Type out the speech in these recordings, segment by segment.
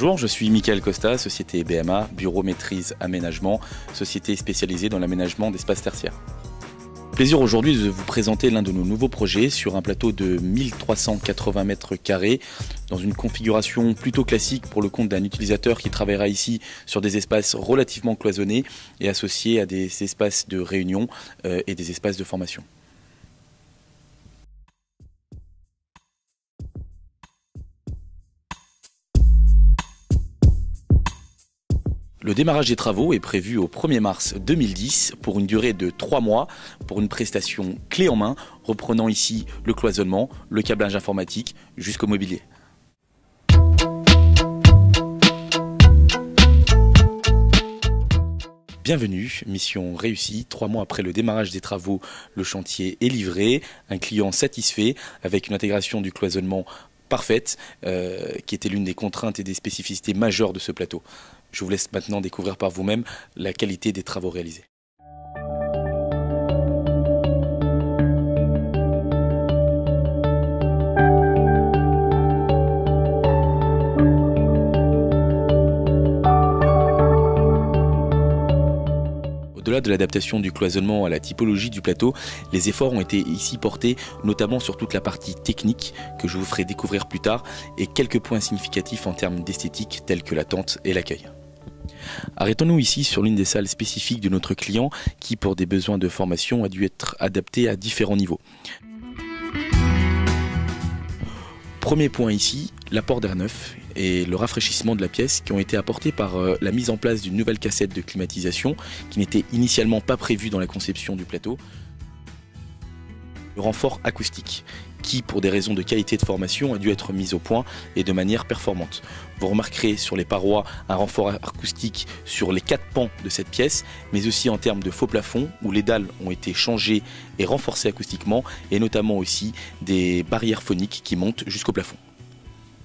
Bonjour, je suis Michael Costa, société BMA, bureau maîtrise aménagement, société spécialisée dans l'aménagement d'espaces tertiaires. Plaisir aujourd'hui de vous présenter l'un de nos nouveaux projets sur un plateau de 1380 mètres carrés dans une configuration plutôt classique pour le compte d'un utilisateur qui travaillera ici sur des espaces relativement cloisonnés et associés à des espaces de réunion et des espaces de formation. Le démarrage des travaux est prévu au 1er mars 2010 pour une durée de 3 mois pour une prestation clé en main reprenant ici le cloisonnement, le câblage informatique jusqu'au mobilier. Bienvenue, mission réussie. 3 mois après le démarrage des travaux, le chantier est livré, un client satisfait avec une intégration du cloisonnement parfaite qui était l'une des contraintes et des spécificités majeures de ce plateau. Je vous laisse maintenant découvrir par vous-même la qualité des travaux réalisés. Au-delà de l'adaptation du cloisonnement à la typologie du plateau, les efforts ont été ici portés notamment sur toute la partie technique que je vous ferai découvrir plus tard et quelques points significatifs en termes d'esthétique tels que la tente et l'accueil. Arrêtons-nous ici sur l'une des salles spécifiques de notre client qui, pour des besoins de formation, a dû être adaptée à différents niveaux. Premier point ici, l'apport d'air neuf et le rafraîchissement de la pièce qui ont été apportés par la mise en place d'une nouvelle cassette de climatisation qui n'était initialement pas prévue dans la conception du plateau. Le renfort acoustique qui, pour des raisons de qualité de formation, a dû être mis au point et de manière performante. Vous remarquerez sur les parois un renfort acoustique sur les 4 pans de cette pièce, mais aussi en termes de faux plafond où les dalles ont été changées et renforcées acoustiquement et notamment aussi des barrières phoniques qui montent jusqu'au plafond.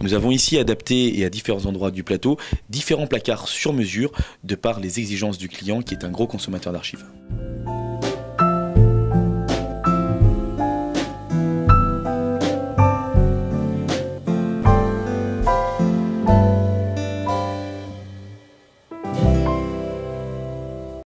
Nous avons ici adapté et à différents endroits du plateau différents placards sur mesure de par les exigences du client qui est un gros consommateur d'archives.